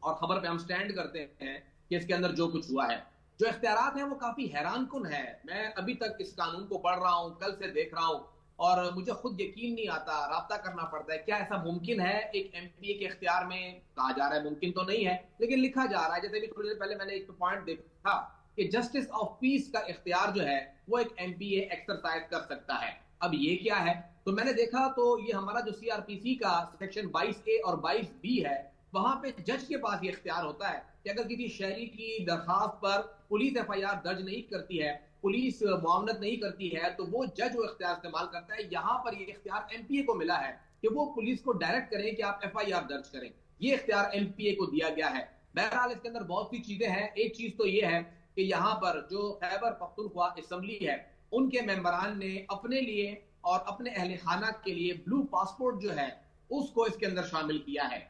और खबर पे हम स्टैंड करते हैं कि इसके अंदर जो कुछ हुआ है। जो इख्तियारात हैं वो काफी हैरानकुन है। मैं अभी तक इस कानून को पढ़ रहा हूँ, कल से देख रहा हूँ और मुझे खुद यकीन नहीं आता, राब्ता करना पड़ता है। क्या ऐसा मुमकिन है? एक एमपीए के इख्तियार में कहा जा रहा है मुमकिन तो नहीं है, लेकिन लिखा जा रहा है। जैसे भी थोड़ी देर पहले मैंने एक पॉइंट देखा कि जस्टिस ऑफ पीस का इख्तियार जो है वो एक एमपीए एक्सरसाइज कर सकता है। अब ये क्या है? तो मैंने देखा तो ये हमारा जो सीआरपीसी का सेक्शन 22A और 22B है, वहां पे जज के पास ये इख्तियार होता है कि अगर किसी शहरी की दरखास्त पर पुलिस एफआईआर दर्ज नहीं करती है, पुलिस मुआवनत नहीं करती है, तो वो जज वो इख्तियार इस्तेमाल करता है। यहाँ पर ये इख्तियार एमपीए को मिला है कि वो पुलिस को डायरेक्ट करें कि आप एफआईआर दर्ज करें। ये इख्तियार एमपीए को दिया गया है। बहरहाल इसके अंदर बहुत सी चीजें हैं। एक चीज तो ये है कि यहाँ पर जो खैबर पख्तूनख्वा असेंबली है उनके मेंबरान ने अपने लिए और अपने अहले खाना के लिए ब्लू पासपोर्ट जो है उसको इसके अंदर शामिल किया है।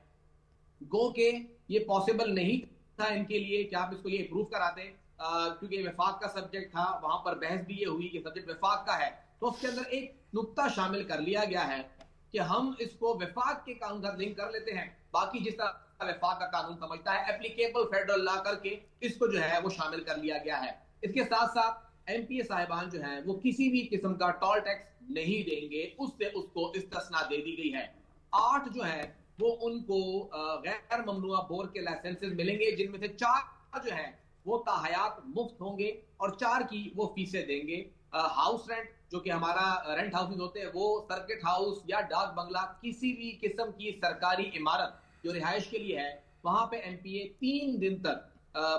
गो के ये पॉसिबल नहीं था इनके लिए कि आप इसको ये प्रूव कराते, क्योंकि वफाक का सब्जेक्ट था, वहां पर बहस भी ये हुई कि सब्जेक्ट वफाक का है, तो उसके अंदर एक नुक्ता शामिल कर लिया गया है कि हम इसको वफाक के कानून का लिंक कर लेते हैं। बाकी जिस तरह वफाक का कानून समझता है एप्लीकेबल फेडरल लॉ करके इसको जो है वो शामिल कर लिया गया है। इसके साथ साथ एमपीए साहिबान जो है वो किसी भी किस्म का टोल टैक्स नहीं देंगे, उससे उसको इस्तिस्ना दे दी गई है। 8 जो है वो उनको गैर ममनुआ बोर के लाइसेंसेस मिलेंगे, जिनमें से 4 जो है वो ताहयात मुफ्त होंगे और 4 की वो फीसें देंगे। हाउस रेंट जो कि हमारा रेंट हाउसेज होते हैं वो सर्किट हाउस या डाक बंगला, किसी भी किस्म की सरकारी इमारत जो रिहाइश के लिए है, वहां पे एमपीए 3 दिन तक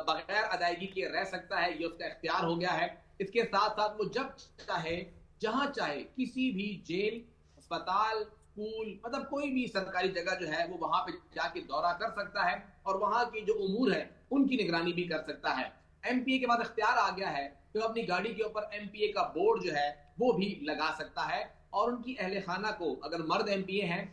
बगैर अदायगी के रह सकता है। ये उसका इख्तियार हो गया है। इसके साथ साथ वो जब चाहे जहां चाहे किसी भी जेल, अस्पताल, स्कूल, मतलब कोई भी सरकारी जगह जो है वो वहां पे जाके दौरा कर सकता है और वहां की जो उमूर है उनकी निगरानी भी कर सकता है। एमपीए के बाद इख्तियार आ गया है तो अपनी गाड़ी के ऊपर एमपीए का बोर्ड जो है वो भी लगा सकता है और उनकी अहले खाना को, अगर मर्द एमपीए हैं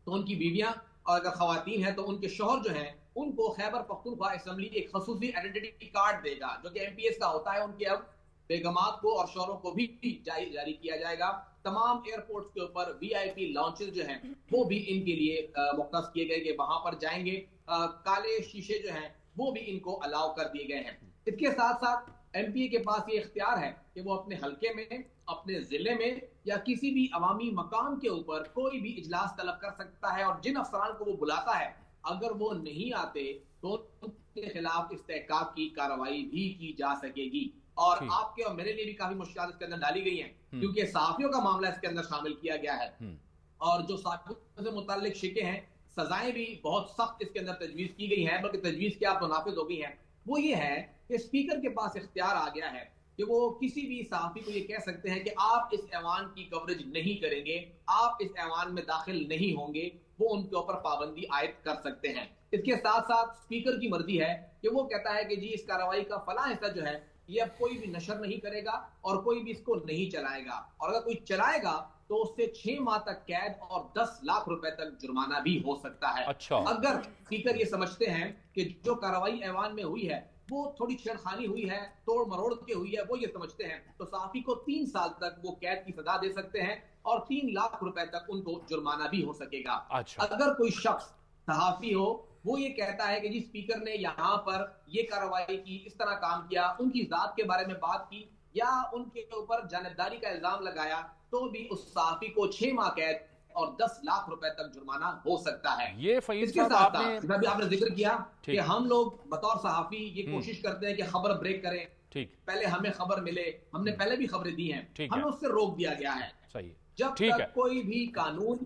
तो उनकी बीवियां, और अगर खवातीन हैं तो उनके शौहर जो हैं उनको खैबर पख्तूनख्वा असेंबली एक खसूसी आइडेंटिटी कार्ड देगा जो कि एमपीएस का होता है। उनके अब बेगमात को और शौहरों को भी जारी किया जाएगा। तमाम एयरपोर्ट्स के ऊपर VIP लॉन्चेस जो हैं वो भी इनके लिए मुख्तस किए गए कि वहां पर जाएंगे। काले शीशे जो हैं वो भी इनको अलाउ कर दिए गए हैं। इसके साथ साथ MPA के पास ये इख्तियार है कि वो अपने हलके में, अपने जिले में या किसी भी अवामी मकाम के ऊपर कोई भी इजलास तलब कर सकता है और जिन अफसरान को वो बुलाता है अगर वो नहीं आते तो उनके खिलाफ इस्तेहकाक की कार्रवाई भी की जा सकेगी। और आपके और मेरे लिए भी काफी मुश्किल इसके अंदर डाली गई हैं क्योंकि सहाफियों का मामला इसके अंदर शामिल किया गया है और जो सहाफियों से मुताल्लिक शिके हैं, सजाएं भी बहुत सख्त इसके अंदर तजवीज की गई हैं, बल्कि तजवीज क्या तो नाफिज हो गई हैं। वो ये है कि स्पीकर के पास इख्तियार आ गया है कि वो किसी भी सहाफी को ये कह सकते हैं कि आप इस ऐवान की कवरेज नहीं करेंगे, आप इस ऐवान में दाखिल नहीं होंगे, वो उनके ऊपर पाबंदी आयद कर सकते हैं। इसके साथ साथ स्पीकर की मर्जी है कि वो कहता है कि जी इस कार्रवाई का फला हिस्सा जो है ये अब कोई भी नशर नहीं करेगा और कोई भी इसको नहीं चलाएगा, और अगर कोई चलाएगा तो उससे 6 माह तक कैद और 10 लाख रुपए तक जुर्माना भी हो सकता है। अच्छा। अगर स्पीकर ये समझते हैं कि जो कार्रवाई ऐवान में हुई है वो थोड़ी छेड़खानी हुई है, तोड़ मरोड़ के हुई है, वो ये समझते हैं तो सहाफी को 3 साल तक वो कैद की सजा दे सकते हैं और 3 लाख रुपए तक उनको जुर्माना भी हो सकेगा। अच्छा। अगर कोई शख्स सहाफी हो वो ये कहता है कि जी स्पीकर ने यहाँ पर ये कार्रवाई की, इस तरह काम किया, उनकी जात के बारे में बात की या उनके ऊपर जानिबदारी का इल्जाम लगाया, तो भी उस सहाफी को 6 माह कैद और 10 लाख रुपए तक जुर्माना हो सकता है। ये फहीम इसके साहब साथ आपने जिक्र किया कि हम लोग बतौर सहाफी ये कोशिश करते हैं कि खबर ब्रेक करें, ठीक, पहले हमें खबर मिले, हमने पहले भी खबरें दी हैं, हमें उससे रोक दिया गया है। सही, जब तक कोई भी कानून।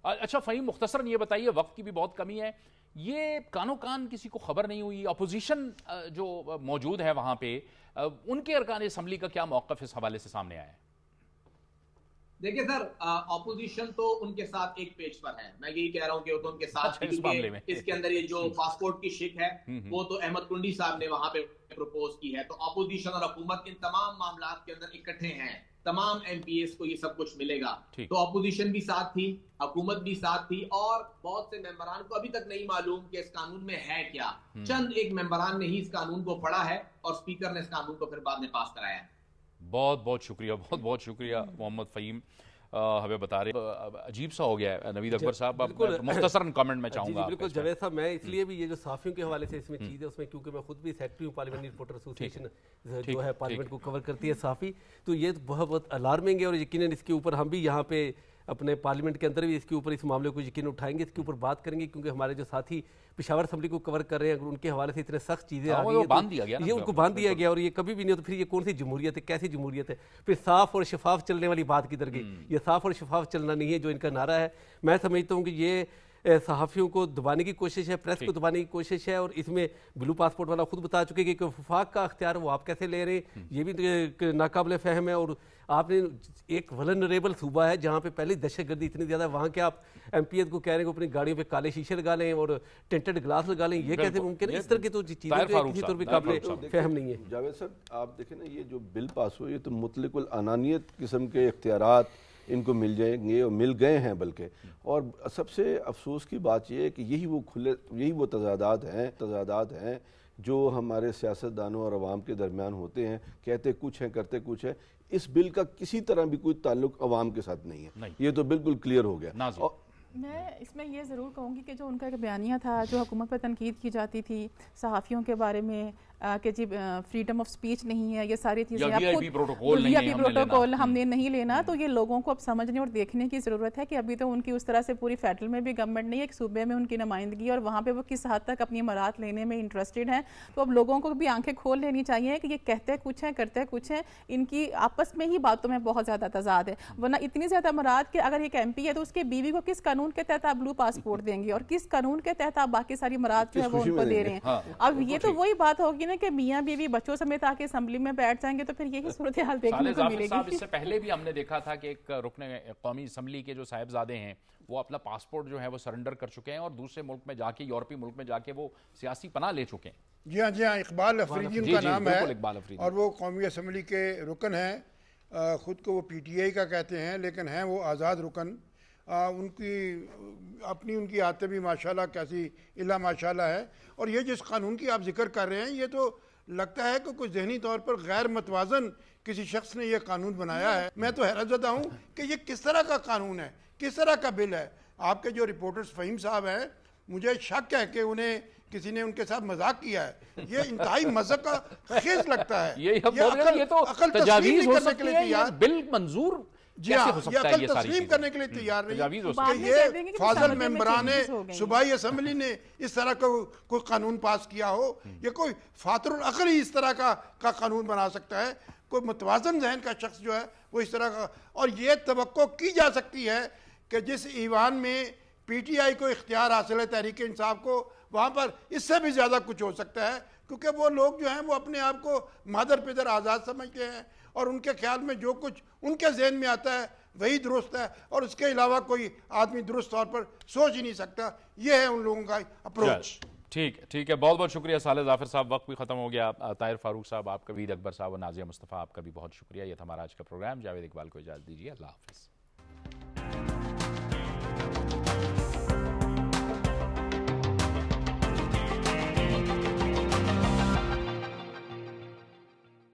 अच्छा फहीम, मुख्तसरन ये बताइए, वक्त की भी बहुत कमी है, ये कानो कान किसी को खबर नहीं हुई, अपोजिशन जो मौजूद है वहां पे, उनके अरकान असम्बली का क्या मौक़िफ़ इस हवाले से सामने आया है? देखिए सर, ऑपोजिशन तो उनके साथ एक पेज पर है, मैं यही कह रहा हूं कि वो तो उनके साथ इस मामले में इसके अंदर ये जो पासपोर्ट की शिक है वो तो अहमद कुंडी साहब ने वहां पे प्रपोज की है, तो ऑपोजिशन और हुकूमत इन तमाम मामलात के अंदर इकट्ठे हैं, तमाम MPAs को ये सब कुछ मिलेगा। तो ऑपोजिशन भी साथ थी, हुकूमत भी साथ थी और बहुत से मेंबरान को अभी तक नहीं मालूम कि इस कानून में है क्या। चंद एक मेंबरान ने ही इस कानून को पढ़ा है और स्पीकर ने इस कानून को फिर बाद में पास कराया है। बहुत बहुत शुक्रिया, बहुत बहुत शुक्रिया मोहम्मद फ़हीम। हमें बता रहे अजीब सा हो गया है नवीद अकबर साहब, मुख्तसरन कमेंट में चाहूंगा। बिल्कुल जावेद साहब, मैं इसलिए भी ये जो सहाफियों के हवाले से इसमें चीज़ है उसमें, क्योंकि मैं खुद भी सेक्रेटरी हूँ पार्लियामेंट्री रिपोर्टर एसोसिएशन जो है पार्लियामेंट को कवर करती है सहाफ़ी, तो ये बहुत अलार्मिंग है और यकीनन इसके ऊपर हम भी यहाँ पे अपने पार्लियामेंट के अंदर भी इसके ऊपर इस मामले को यकीन उठाएंगे, इसके ऊपर बात करेंगे, क्योंकि हमारे जो साथी पेशावर असेंबली को कवर कर रहे हैं अगर उनके हवाले से इतने सख्त चीज़ें आ गई हैं, ये उनको बांध दिया गया और ये कभी भी नहीं हो तो फिर ये कौन सी जमहूरियत है, कैसी जमहूरियत है? फिर साफ और शफाफ चलने वाली बात किधर गई? ये साफ और शफाफ चलना नहीं है जो इनका नारा है। मैं समझता हूँ कि ये सहाफ़ियों को दबाने की कोशिश है, प्रेस को दबाने की कोशिश है और इसमें ब्लू पासपोर्ट वाला खुद बता चुके कि वफाक का अख्तियार वो आप कैसे ले रहे हैं, ये भी नाकाबिल फ़हम है। और आपने एक वल्नरेबल सूबा है जहाँ पे पहले दहशतगर्दी इतनी ज़्यादा, वहाँ के आप MPAs को कह रहे हैं कि अपनी गाड़ियों पे काले शीशे लगा लें और टेंटेड ग्लास लगा लें, ये कैसे मुमकिन है? इस तरह की तो चीज़ें किसी तौर पर काबिल फ़हम नहीं है। जावेद सर, आप देखें ना, ये जो बिल पास हुआ ये तो मुतलकुल अनानियत किस्म के इख्तियारात इनको मिल जाएंगे और मिल गए हैं बल्कि, और सबसे अफसोस की बात यह है कि यही वो तजादात हैं जो हमारे सियासतदानों और अवाम के दरमियान होते हैं, कहते कुछ हैं करते कुछ हैं। इस बिल का किसी तरह भी कोई ताल्लुक अवाम के साथ नहीं है, ये तो बिल्कुल क्लियर हो गया। मैं इसमें ये ज़रूर कहूँगी कि जो उनका एक बयानिया था, जो हुकूमत पर तनकीद की जाती थी सहाफ़ियों के बारे में कि जी फ्रीडम ऑफ स्पीच नहीं है, ये सारी चीज़ें VIP प्रोटोकॉल हमने नहीं लेना, तो ये लोगों को अब समझने और देखने की ज़रूरत है कि अभी तो उनकी उस तरह से पूरी फेडरल में भी गवर्नमेंट नहीं है, एक सूबे में उनकी नुमाइंदगी और वहाँ पे वो किस हद तक अपनी मराहत लेने में इंटरेस्टेड हैं। तो अब लोगों को भी आंखें खोल लेनी चाहिए कि ये कहते कुछ हैं करते कुछ हैं, इनकी आपस में ही बातों में बहुत ज़्यादा तजाद है। वरना इतनी ज़्यादा मराहत कि अगर एक MP है तो उसके बीवी को किस कानून के तहत आप ब्लू पासपोर्ट देंगे और किस कानून के तहत आप बाकी सारी मराहत जो है वो उनको दे रहे हैं। अब ये तो वही बात होगी ना कि मियाँ बीवी बच्चों समेत आके असेंबली में बैठ जाएंगे तो फिर यही सूरत हाल देखने को मिलेगी। इससे पहले भी हमने देखा था कि एक रुकने कौमी असम्बली के जो साहिबजादे हैं वो अपना पासपोर्ट जो है वो सरेंडर कर चुके हैं और दूसरे मुल्क में जाके, यूरोपीय मुल्क में जाके वो सियासी पनाह ले चुके हैं। जी हाँ, इकबाल अफरीदी उनका नाम है और वो कौमी असम्बली के रुकन हैं। खुद को वो PTI का कहते हैं लेकिन हैं वो आज़ाद रुकन। उनकी आदतें भी माशाल्लाह कैसी इला माशाल्लाह है। और ये जिस कानून की आप जिक्र कर रहे हैं ये तो लगता है कि कोई जहनी तौर पर गैर मतवाजन किसी शख्स ने यह कानून बनाया है। मैं तो हैरतज़दा हूँ कि ये किस तरह का कानून है, किस तरह का बिल है। आपके जो रिपोर्टर्स फ़हीम साहब हैं, मुझे शक है कि उन्हें किसी ने उनके साथ मजाक किया है। ये इंतहाई मज़ाक का खेज लगता है। ये तो अकल तजावीज़ तस्लीम हो करने के लिए सकती है, ये तैयार, बिल मंजूर जी कैसे हाँ, हो ये सकता है, अकल ये सारी तस्लीम चीजें? करने के लिए तैयार नहीं तजावीज़ हो कि बाद में ये कह देंगे कि फाजल समझने में मेंबरान changes हो गई हैं। सूबाई असम्बली ने इस तरह का कोई कानून पास किया हो। ये कोई फातरुल अकल ही इस तरह का कानून बना सकता है। कोई मुतवाज़न जहन का शख्स जो है वो इस तरह का, और ये तवक्को की जा सकती है कि जिस ईवान में PTI को इख्तियार हासिल है तहरीक इंसाफ को, वहाँ पर इससे भी ज़्यादा कुछ हो सकता है, क्योंकि वो लोग जो हैं वो अपने आप को मादर पिदर आज़ाद समझते हैं और उनके ख्याल में जो कुछ उनके जहन में आता है वही दुरुस्त है, और उसके अलावा कोई आदमी दुरुस्त तौर पर सोच ही नहीं सकता। ये है उन लोगों का अप्रोच। ठीक है, बहुत बहुत शुक्रिया साले जाफिर साहब, वक्त भी खत्म हो गया। ताहिर फारूक साहब आपका, वहीद अकबर साहब और नाजिया मुस्तफ़ा आपका भी बहुत शुक्रिया। ये था हमारा आज का प्रोग्राम। जावेद इकबाल को इजाज़त दीजिए। अल्लाह हाफ़िज़।